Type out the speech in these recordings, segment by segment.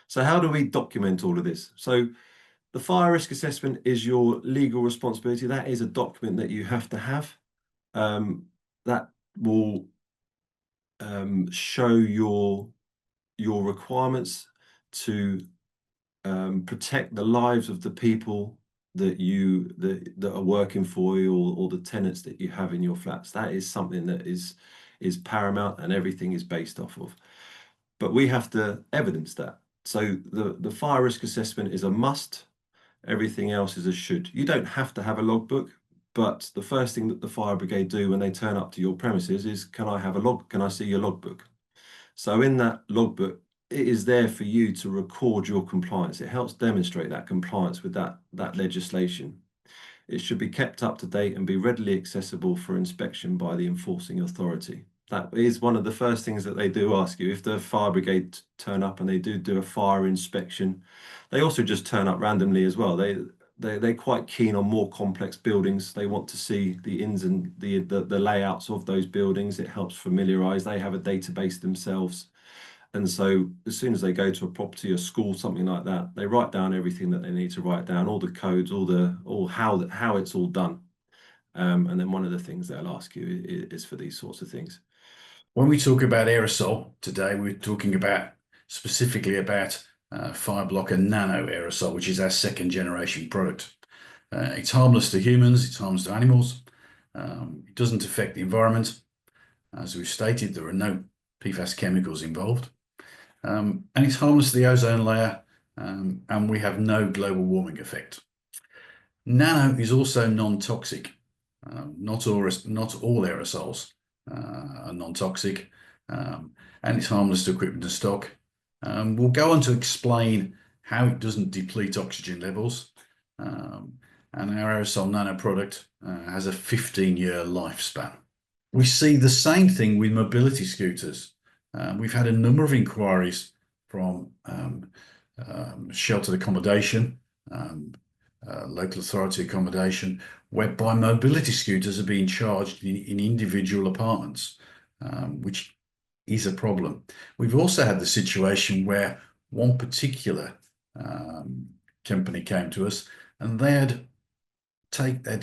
So how do we document all of this? So the fire risk assessment is your legal responsibility. That is a document that you have to have. That will show your requirements to protect the lives of the people that are working for you, or the tenants that you have in your flats. That is something that is paramount, and everything is based off of. But we have to evidence that. So the fire risk assessment is a must. Everything else is a should. You don't have to have a logbook, but the first thing that the fire brigade do when they turn up to your premises is, can I have a log? Can I see your logbook? So in that logbook, it is there for you to record your compliance. It helps demonstrate that compliance with that legislation. It should be kept up to date and be readily accessible for inspection by the enforcing authority. That is one of the first things that they do ask you. If the fire brigade turn up and they do a fire inspection, they also just turn up randomly as well. They're quite keen on more complex buildings. They want to see the ins and the layouts of those buildings. It helps familiarize. They have a database themselves. And so as soon as they go to a property, a school, something like that, they write down everything that they need to write down, all the codes, all how it's all done. And then one of the things they'll ask you is for these sorts of things. When we talk about aerosol today, we're talking about specifically about fire blocker nano aerosol, which is our second generation product. It's harmless to humans, it's harmless to animals. It doesn't affect the environment. As we've stated, there are no PFAS chemicals involved. And it's harmless to the ozone layer, and we have no global warming effect. Nano is also non-toxic. Not all aerosols are non-toxic, and it's harmless to equipment and stock. We'll go on to explain how it doesn't deplete oxygen levels, and our aerosol nano product has a 15-year lifespan. We see the same thing with mobility scooters. We've had a number of inquiries from sheltered accommodation, local authority accommodation, whereby mobility scooters are being charged in individual apartments, which is a problem. We've also had the situation where one particular company came to us and they'd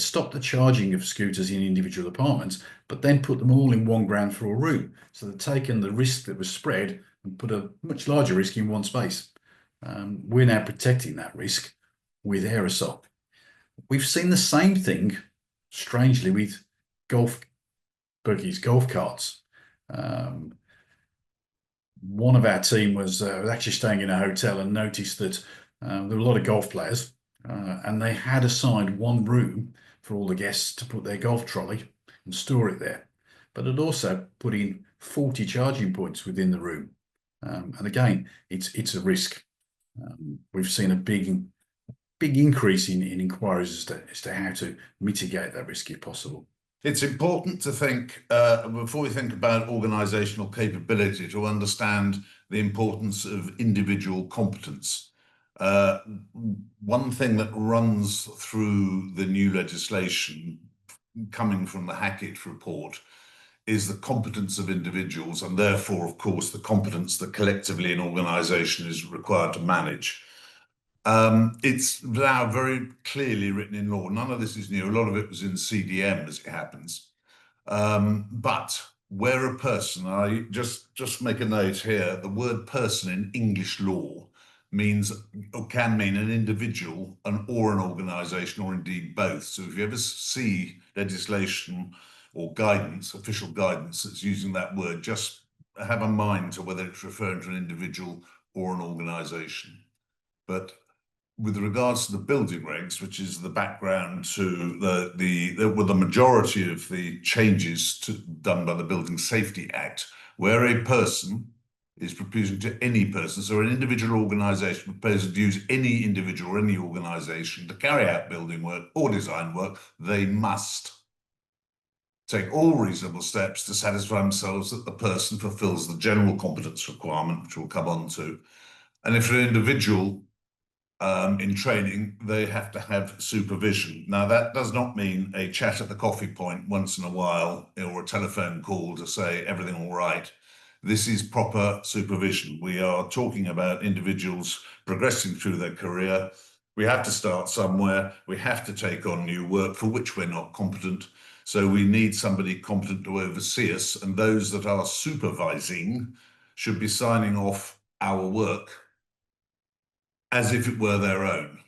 stopped the charging of scooters in individual apartments, but then put them all in one ground floor room. So they'd taken the risk that was spread and put a much larger risk in one space. We're now protecting that risk with aerosol. We've seen the same thing, strangely, with golf buggies, golf carts. One of our team was actually staying in a hotel and noticed that there were a lot of golf players, and they had assigned one room for all the guests to put their golf trolley and store it there. But it also put in 40 charging points within the room. And again, it's a risk. We've seen a big increase in inquiries as to how to mitigate that risk if possible. It's important to think, before we think about organisational capability, to understand the importance of individual competence. One thing that runs through the new legislation coming from the Hackett report is the competence of individuals, and therefore, of course, the competence that collectively an organisation is required to manage. It's now very clearly written in law. None of this is new. A lot of it was in CDM, as it happens. But where a person, I just make a note here, the word person in English law means, or can mean, an individual or an organisation, or indeed both. So if you ever see legislation or guidance, official guidance that's using that word, just have a mind to whether it's referring to an individual or an organisation. But with regards to the building regs, which is the background to the majority of the changes done by the Building Safety Act, where a person is proposing to any person, so an individual organisation proposes to use any individual or any organisation to carry out building work or design work, they must take all reasonable steps to satisfy themselves that the person fulfills the general competence requirement, which we'll come on to. And if an individual in training, they have to have supervision. Now, that does not mean a chat at the coffee point once in a while or a telephone call to say everything all right. This is proper supervision. We are talking about individuals progressing through their career. We have to start somewhere. We have to take on new work for which we're not competent. So we need somebody competent to oversee us, and those that are supervising should be signing off our work as if it were their own.